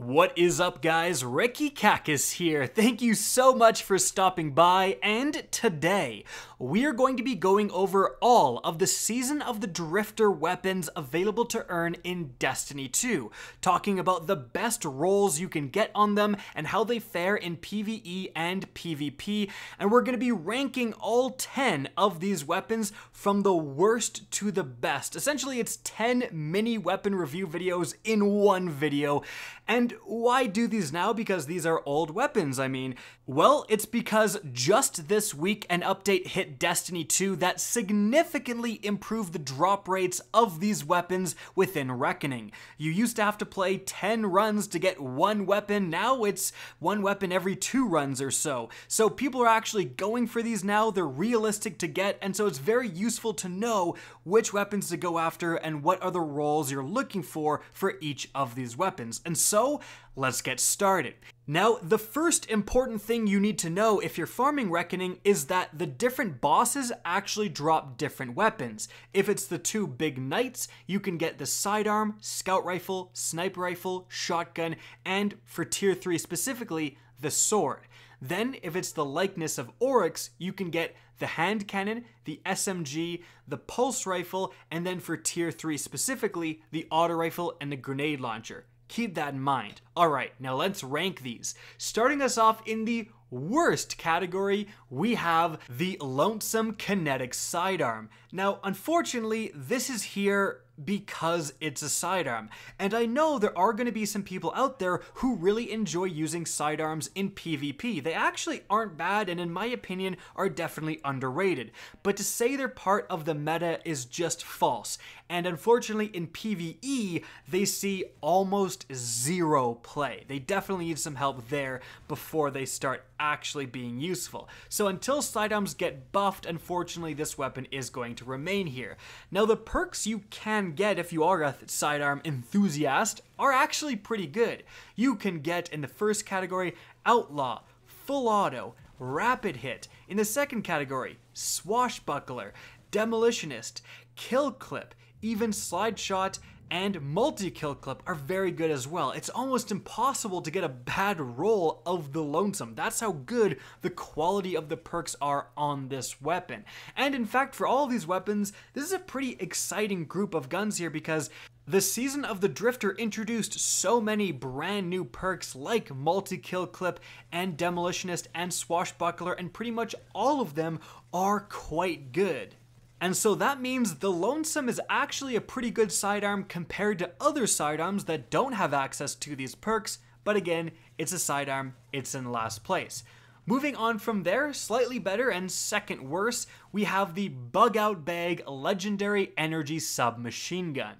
What is up, guys? Ricky Kackis here. Thank you so much for stopping by, and today we are going to be going over all of the Season of the Drifter weapons available to earn in Destiny 2, talking about the best rolls you can get on them and how they fare in PvE and PvP, and we're going to be ranking all 10 of these weapons from the worst to the best. Essentially, it's 10 mini weapon review videos in one video. And why do these now? Because these are old weapons, I mean. Well, it's because just this week an update hit Destiny 2 that significantly improved the drop rates of these weapons within Reckoning. You used to have to play 10 runs to get one weapon, now it's one weapon every 2 runs or so. So people are actually going for these now, they're realistic to get, and so it's very useful to know which weapons to go after and what are the rolls you're looking for each of these weapons. And so, let's get started. Now, the first important thing you need to know if you're farming Reckoning is that the different bosses actually drop different weapons. If it's the 2 big knights, you can get the Sidearm, Scout Rifle, Sniper Rifle, Shotgun, and for Tier 3 specifically, the Sword. Then, if it's the likeness of Oryx, you can get the Hand Cannon, the SMG, the Pulse Rifle, and then for Tier 3 specifically, the Auto Rifle and the Grenade Launcher. Keep that in mind. Alright, now let's rank these. Starting us off in the worst category, we have the Lonesome Kinetic Sidearm. Now, unfortunately, this is here because it's a sidearm. And I know there are going to be some people out there who really enjoy using sidearms in PvP. They actually aren't bad and in my opinion are definitely underrated. But to say they're part of the meta is just false. And unfortunately in PvE, they see almost zero play. They definitely need some help there before they start actually being useful. So until sidearms get buffed, unfortunately this weapon is going to remain here. Now the perks you can get if you are a sidearm enthusiast are actually pretty good. You can get in the first category Outlaw, Full Auto, Rapid Hit. In the second category, Swashbuckler, Demolitionist, Kill Clip, even Slide Shot, and multi-kill clip are very good as well. It's almost impossible to get a bad roll of the Lonesome. That's how good the quality of the perks are on this weapon. And in fact, for all of these weapons, this is a pretty exciting group of guns here because the Season of the Drifter introduced so many brand new perks like multi-kill clip and demolitionist and swashbuckler, and pretty much all of them are quite good. And so that means the Lonesome is actually a pretty good sidearm compared to other sidearms that don't have access to these perks, but again, it's a sidearm, it's in last place. Moving on from there, slightly better and second worst, we have the Bug Out Bag Legendary Energy Submachine Gun.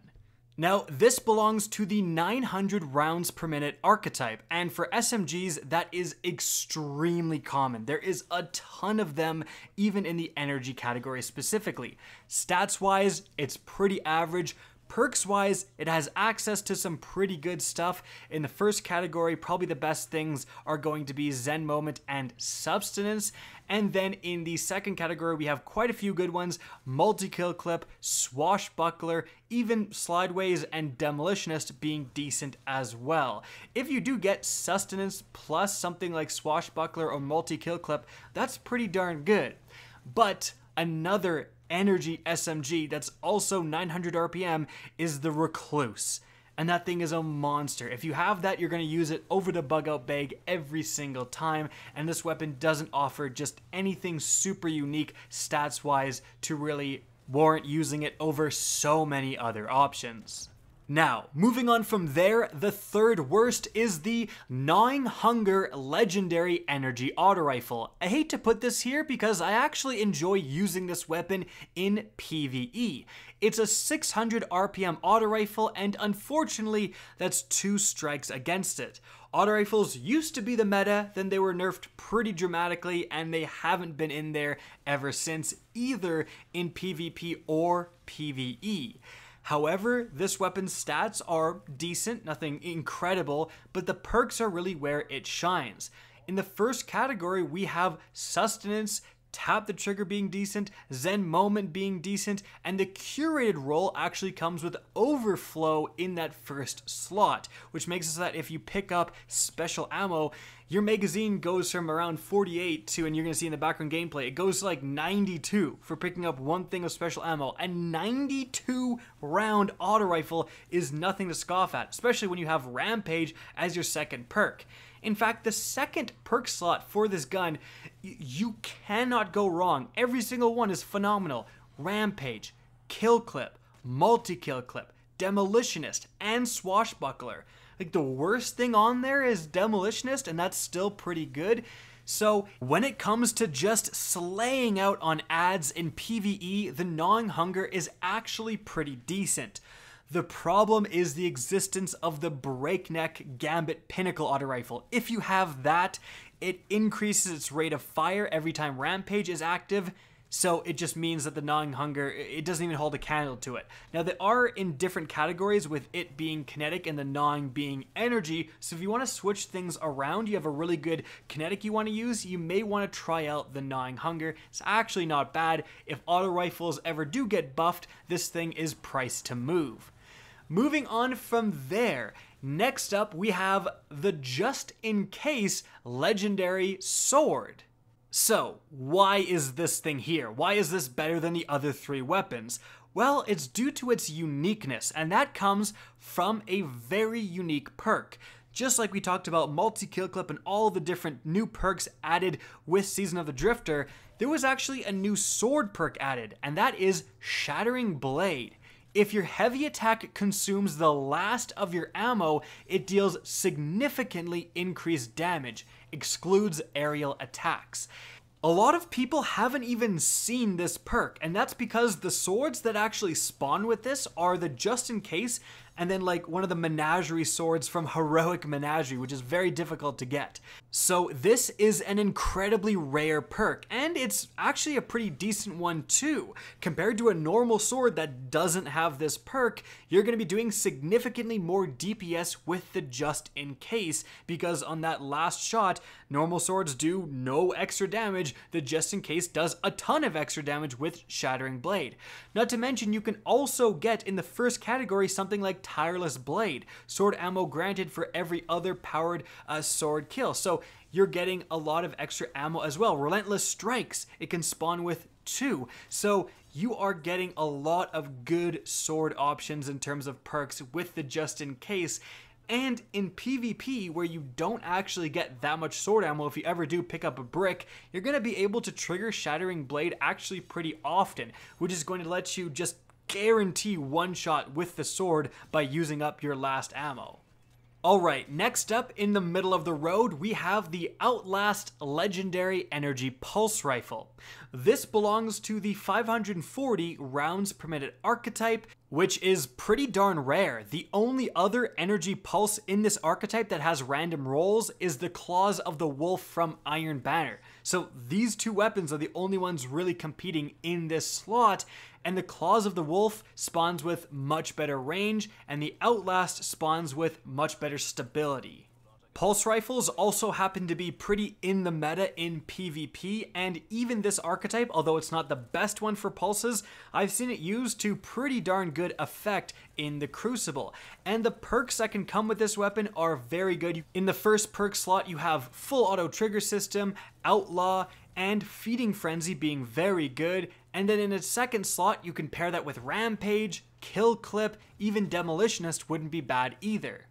Now, this belongs to the 900 rounds per minute archetype, and for SMGs, that is extremely common. There is a ton of them, even in the energy category specifically. Stats-wise, it's pretty average. Perks-wise, it has access to some pretty good stuff. In the first category, probably the best things are going to be Zen Moment and Substance. And then in the second category, we have quite a few good ones. Multi-kill clip, Swashbuckler, even Slideways and Demolitionist being decent as well. If you do get Sustenance plus something like Swashbuckler or multi-kill clip, that's pretty darn good. But another energy SMG that's also 900 RPM is the Recluse. And that thing is a monster. If you have that, you're going to use it over the Bug Out Bag every single time. And this weapon doesn't offer just anything super unique stats-wise to really warrant using it over so many other options. Now, moving on from there, the third worst is the Gnawing Hunger Legendary Energy Auto Rifle. I hate to put this here because I actually enjoy using this weapon in PvE. It's a 600 RPM auto rifle, and unfortunately, that's 2 strikes against it. Auto rifles used to be the meta, then they were nerfed pretty dramatically, and they haven't been in there ever since, either in PvP or PvE. However, this weapon's stats are decent, nothing incredible, but the perks are really where it shines. In the first category, we have Sustenance, tap the trigger being decent, Zen moment being decent, and the curated roll actually comes with overflow in that first slot, which makes it so that if you pick up special ammo, your magazine goes from around 48 to, and you're going to see in the background gameplay, it goes to like 92 for picking up one thing of special ammo. A 92 round auto rifle is nothing to scoff at, especially when you have Rampage as your second perk. In fact, the second perk slot for this gun, you cannot go wrong. Every single one is phenomenal. Rampage, Kill Clip, Multi-Kill Clip, Demolitionist, and Swashbuckler. Like, the worst thing on there is Demolitionist, and that's still pretty good. So when it comes to just slaying out on ads in PvE, the Gnawing Hunger is actually pretty decent. The problem is the existence of the Breakneck Gambit Pinnacle auto rifle. If you have that, it increases its rate of fire every time Rampage is active, so it just means that the Gnawing Hunger, it doesn't even hold a candle to it. Now, they are in different categories, with it being kinetic and the gnawing being energy, so if you want to switch things around, you have a really good kinetic you want to use, you may want to try out the Gnawing Hunger. It's actually not bad. If auto rifles ever do get buffed, this thing is priced to move. Moving on from there, next up we have the Just In Case Legendary Sword. So, why is this thing here? Why is this better than the other three weapons? Well, it's due to its uniqueness, and that comes from a very unique perk. Just like we talked about Multi-Kill Clip and all the different new perks added with Season of the Drifter, there was actually a new sword perk added, and that is Shattering Blade. If your heavy attack consumes the last of your ammo, it deals significantly increased damage, excludes aerial attacks. A lot of people haven't even seen this perk, and that's because the swords that actually spawn with this are the Just In Case, and then like one of the Menagerie swords from Heroic Menagerie, which is very difficult to get. So this is an incredibly rare perk, and it's actually a pretty decent one too. Compared to a normal sword that doesn't have this perk, you're going to be doing significantly more DPS with the Just In Case, because on that last shot, normal swords do no extra damage. The Just In Case does a ton of extra damage with Shattering Blade. Not to mention, you can also get in the first category something like Tireless Blade, sword ammo granted for every other powered sword kill. So you're getting a lot of extra ammo as well. Relentless Strikes, it can spawn with 2. So you are getting a lot of good sword options in terms of perks with the Just In Case. And in PvP, where you don't actually get that much sword ammo, if you ever do pick up a brick, you're going to be able to trigger Shattering Blade actually pretty often, which is going to let you just guarantee one shot with the sword by using up your last ammo. Alright, next up in the middle of the road, we have the Outlast Legendary Energy Pulse Rifle. This belongs to the 540 rounds per minute archetype, which is pretty darn rare. The only other energy pulse in this archetype that has random rolls is the Claws of the Wolf from Iron Banner. So these two weapons are the only ones really competing in this slot, and the Claws of the Wolf spawns with much better range, and the Outlast spawns with much better stability. Pulse rifles also happen to be pretty in the meta in PvP, and even this archetype, although it's not the best one for pulses, I've seen it used to pretty darn good effect in the Crucible. And the perks that can come with this weapon are very good. In the first perk slot, you have full auto trigger system, Outlaw, and Feeding Frenzy being very good. And then in its second slot, you can pair that with Rampage, Kill Clip, even Demolitionist wouldn't be bad either.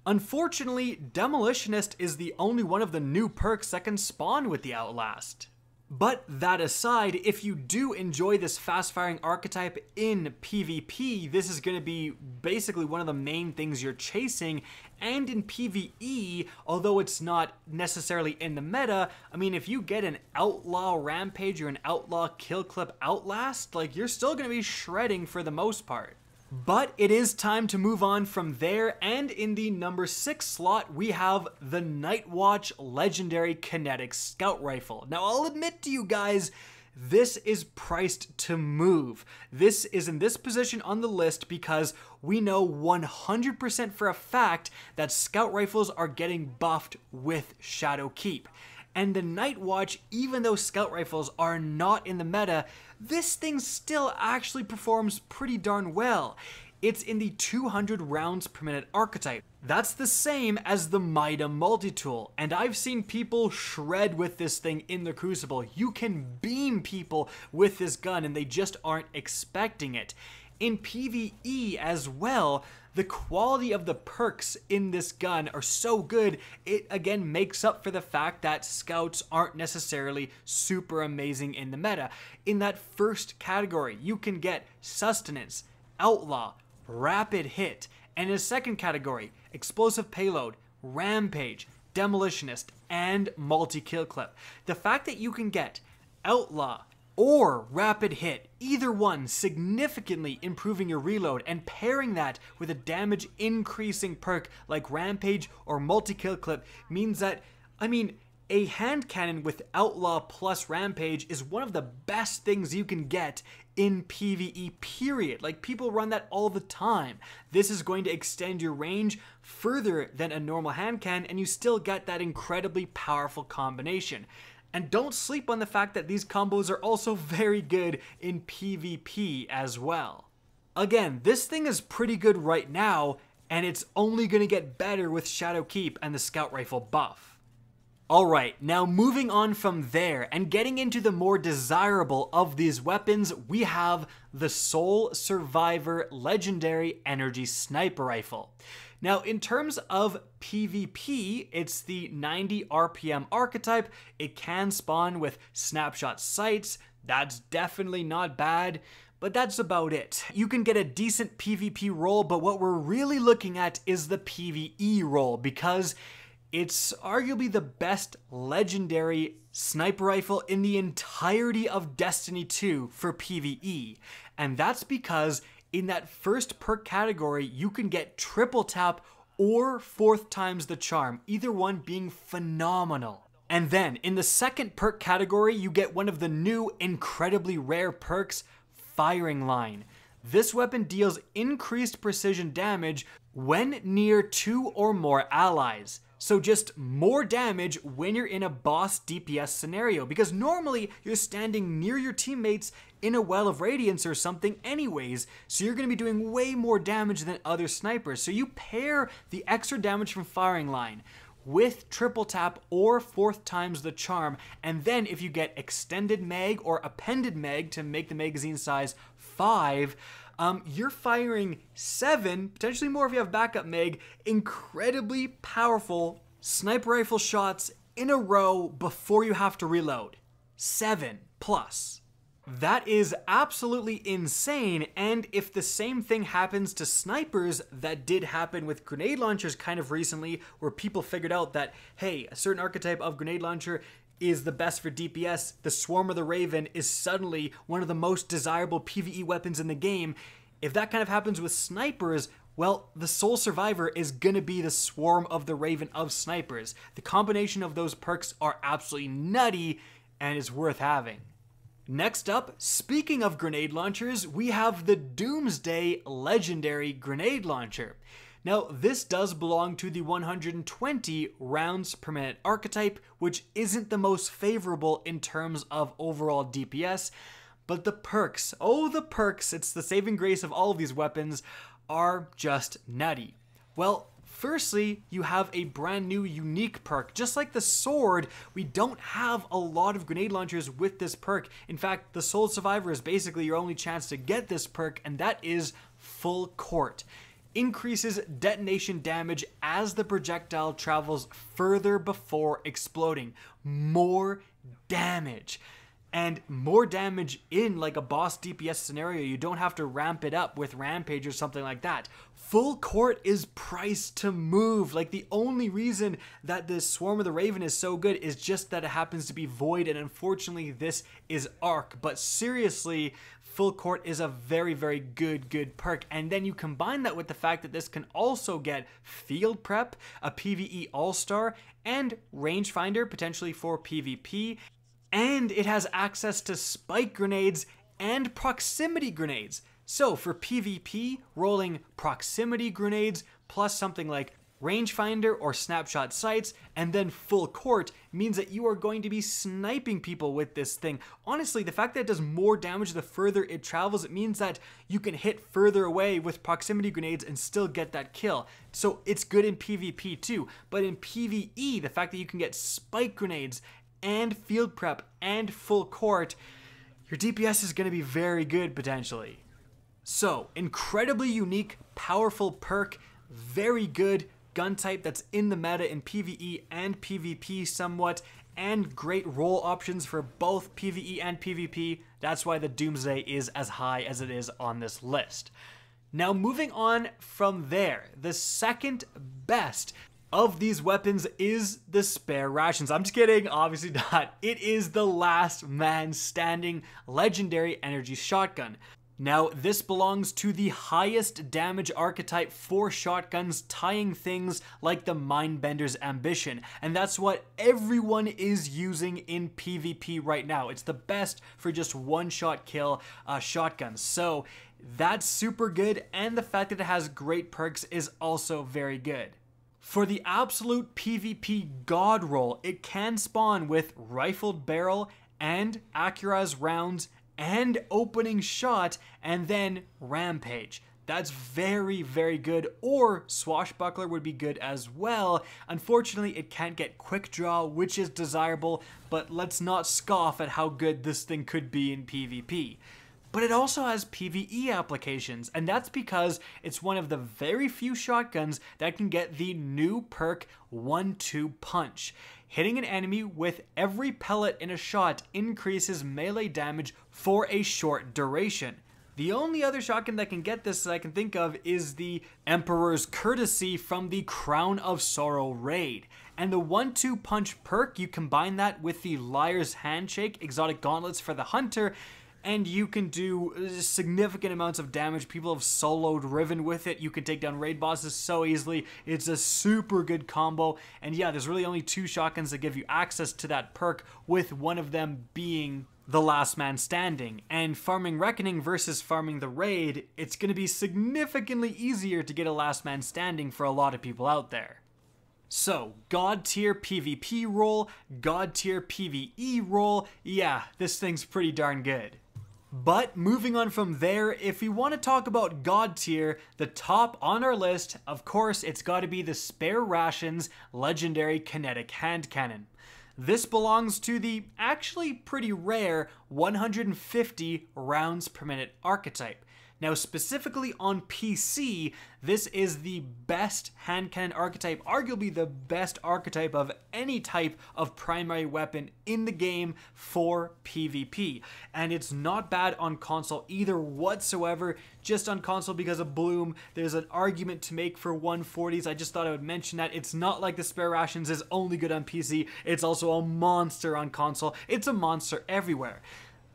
Unfortunately, Demolitionist is the only one of the new perks that can spawn with the Outlast. But that aside, if you do enjoy this fast-firing archetype in PvP, this is going to be basically one of the main things you're chasing. And in PvE, although it's not necessarily in the meta, I mean, if you get an Outlaw Rampage or an Outlaw Kill Clip Outlast, like, you're still going to be shredding for the most part. But it is time to move on from there, and in the number 6 slot, we have the Nightwatch Legendary Kinetic Scout Rifle. Now, I'll admit to you guys, this is priced to move. This is in this position on the list because we know 100% for a fact that scout rifles are getting buffed with Shadowkeep. And the Night Watch, even though scout rifles are not in the meta, this thing still actually performs pretty darn well. It's in the 200 rounds per minute archetype. That's the same as the Mida multi-tool, and I've seen people shred with this thing in the Crucible. You can beam people with this gun and they just aren't expecting it. In PvE as well, the quality of the perks in this gun are so good, it again makes up for the fact that scouts aren't necessarily super amazing in the meta. In that first category, you can get Sustenance, Outlaw, Rapid Hit, and in a second category, Explosive Payload, Rampage, Demolitionist, and Multi-Kill Clip. The fact that you can get Outlaw or Rapid Hit, either one significantly improving your reload, and pairing that with a damage increasing perk like Rampage or Multi-Kill Clip means that, a hand cannon with Outlaw plus Rampage is one of the best things you can get in PvE, period. Like, people run that all the time. This is going to extend your range further than a normal hand cannon, and you still get that incredibly powerful combination. And don't sleep on the fact that these combos are also very good in PvP as well. Again, this thing is pretty good right now, and it's only going to get better with Shadowkeep and the Scout Rifle buff. Alright, now moving on from there and getting into the more desirable of these weapons, we have the Soul Survivor Legendary Energy Sniper Rifle. Now, in terms of PvP, it's the 90 RPM archetype. It can spawn with snapshot sights. That's definitely not bad, but that's about it. You can get a decent PvP roll, but what we're really looking at is the PvE roll, because it's arguably the best legendary sniper rifle in the entirety of Destiny 2 for PvE. And that's because in that first perk category, you can get triple tap or 4th times the charm, either one being phenomenal. And then in the second perk category, you get one of the new incredibly rare perks, Firing Line. This weapon deals increased precision damage when near 2 or more allies. So just more damage when you're in a boss DPS scenario, because normally you're standing near your teammates in a well of radiance or something anyways, so you're going to be doing way more damage than other snipers. So you pair the extra damage from Firing Line with triple tap or 4th times the charm, and then if you get extended mag or appended mag to make the magazine size 5, you're firing 7, potentially more if you have backup mag, incredibly powerful sniper rifle shots in a row before you have to reload. 7 plus. That is absolutely insane, and if the same thing happens to snipers that did happen with grenade launchers kind of recently, where people figured out that, hey, a certain archetype of grenade launcher is the best for DPS, the Swarm of the Raven is suddenly one of the most desirable PvE weapons in the game. If that kind of happens with snipers, well, the Soul Survivor is gonna be the Swarm of the Raven of snipers. The combination of those perks are absolutely nutty and is worth having. Next up, speaking of grenade launchers, we have the Doomsday Legendary Grenade Launcher. Now, this does belong to the 120 rounds per minute archetype, which isn't the most favorable in terms of overall DPS, but the perks, oh the perks, it's the saving grace of all of these weapons, are just nutty. Well, firstly, you have a brand new unique perk. Just like the sword, we don't have a lot of grenade launchers with this perk. In fact, the Soul Survivor is basically your only chance to get this perk, and that is Full Court. Increases detonation damage as the projectile travels further before exploding. More damage. And more damage in like a boss DPS scenario. You don't have to ramp it up with Rampage or something like that. Full Court is priced to move. Like, the only reason that this Swarm of the Raven is so good is just that it happens to be Void, and unfortunately this is Arc. But seriously, Full Court is a very, very good perk. And then you combine that with the fact that this can also get Field Prep, a PvE All-Star, and Rangefinder, potentially for PvP. And it has access to Spike Grenades and Proximity Grenades. So for PvP, rolling Proximity Grenades plus something like rangefinder or snapshot sights, and then full court means that you are going to be sniping people with this thing. Honestly, the fact that it does more damage the further it travels, it means that you can hit further away with proximity grenades and still get that kill. So it's good in PvP too, but in PvE, the fact that you can get spike grenades and field prep and full court, your DPS is going to be very good potentially. So, incredibly unique, powerful perk, very good gun type that's in the meta in PvE and PvP somewhat, and great role options for both PvE and PvP. That's why the Doomsday is as high as it is on this list. Now moving on from there, the second best of these weapons is the spare rations. I'm just kidding, obviously not. It is the last man standing legendary energy shotgun. Now, this belongs to the highest damage archetype for shotguns, tying things like the Mindbender's Ambition, and that's what everyone is using in PvP right now. It's the best for just one-shot kill shotguns, so that's super good, and the fact that it has great perks is also very good. For the absolute PvP god roll, it can spawn with rifled barrel and Acura's rounds and opening shot, and then rampage. That's very, very good, or swashbuckler would be good as well. Unfortunately, it can't get quick draw, which is desirable, but let's not scoff at how good this thing could be in PvP. But it also has PvE applications, and that's because it's one of the very few shotguns that can get the new perk 1-2 punch. Hitting an enemy with every pellet in a shot increases melee damage for a short duration. The only other shotgun that can get this that I can think of is the Emperor's Courtesy from the Crown of Sorrow raid. And the 1-2 punch perk, you combine that with the Liar's Handshake, exotic gauntlets for the Hunter, and you can do significant amounts of damage. People have soloed Riven with it. You can take down raid bosses so easily. It's a super good combo. And yeah, there's really only 2 shotguns that give you access to that perk, with one of them being the last man standing. And farming Reckoning versus farming the raid, it's going to be significantly easier to get a last man standing for a lot of people out there. So, God tier PvP roll, God tier PvE roll, yeah, this thing's pretty darn good. But moving on from there, if we want to talk about God tier, the top on our list, of course, it's got to be the Spare Rations Legendary Kinetic Hand Cannon. This belongs to the actually pretty rare 150 rounds per minute archetype. Now, specifically on PC, this is the best hand cannon archetype, arguably the best archetype of any type of primary weapon in the game for PvP. And it's not bad on console either whatsoever, just on console because of Bloom. There's an argument to make for 140s. I just thought I would mention that. It's not like the Spare Rations is only good on PC. It's also a monster on console. It's a monster everywhere.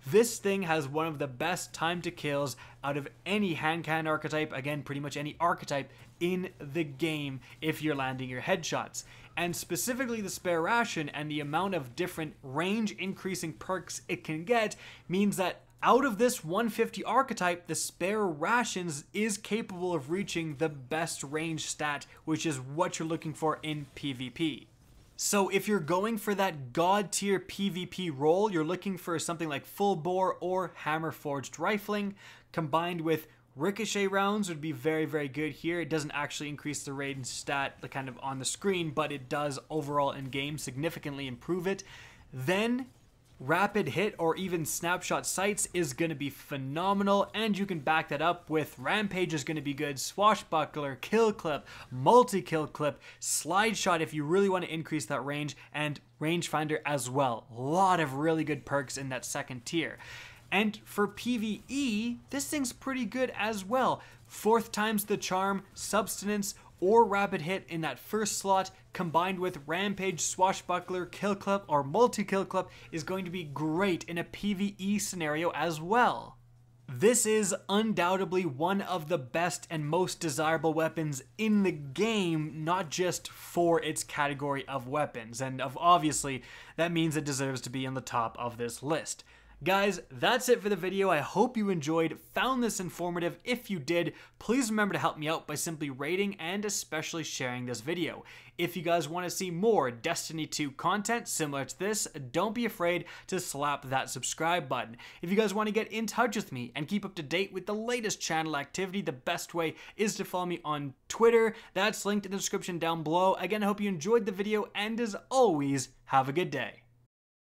This thing has one of the best time to kills out of any hand cannon archetype, again, pretty much any archetype in the game if you're landing your headshots. And specifically the Spare Ration and the amount of different range increasing perks it can get means that out of this 150 archetype, the Spare Rations is capable of reaching the best range stat, which is what you're looking for in PvP. So if you're going for that god tier PvP role, you're looking for something like full bore or hammer forged rifling, combined with ricochet rounds would be very, very good here. It doesn't actually increase the range stat kind of on the screen, but it does overall in game significantly improve it. Then rapid hit or even snapshot sights is going to be phenomenal, and you can back that up with rampage is going to be good, swashbuckler, kill clip, multi-kill clip, slide shot if you really want to increase that range, and rangefinder as well. A lot of really good perks in that second tier. And for PvE, this thing's pretty good as well. 4th times the charm, substance, or rapid hit in that first slot, combined with rampage, swashbuckler, kill clip, or multi-kill clip is going to be great in a PvE scenario as well. This is undoubtedly one of the best and most desirable weapons in the game, not just for its category of weapons, and obviously that means it deserves to be on the top of this list. Guys, that's it for the video. I hope you enjoyed, found this informative. If you did, please remember to help me out by simply rating and especially sharing this video. If you guys want to see more Destiny 2 content similar to this, don't be afraid to slap that subscribe button. If you guys want to get in touch with me and keep up to date with the latest channel activity, the best way is to follow me on Twitter. That's linked in the description down below. Again, I hope you enjoyed the video, and as always, have a good day.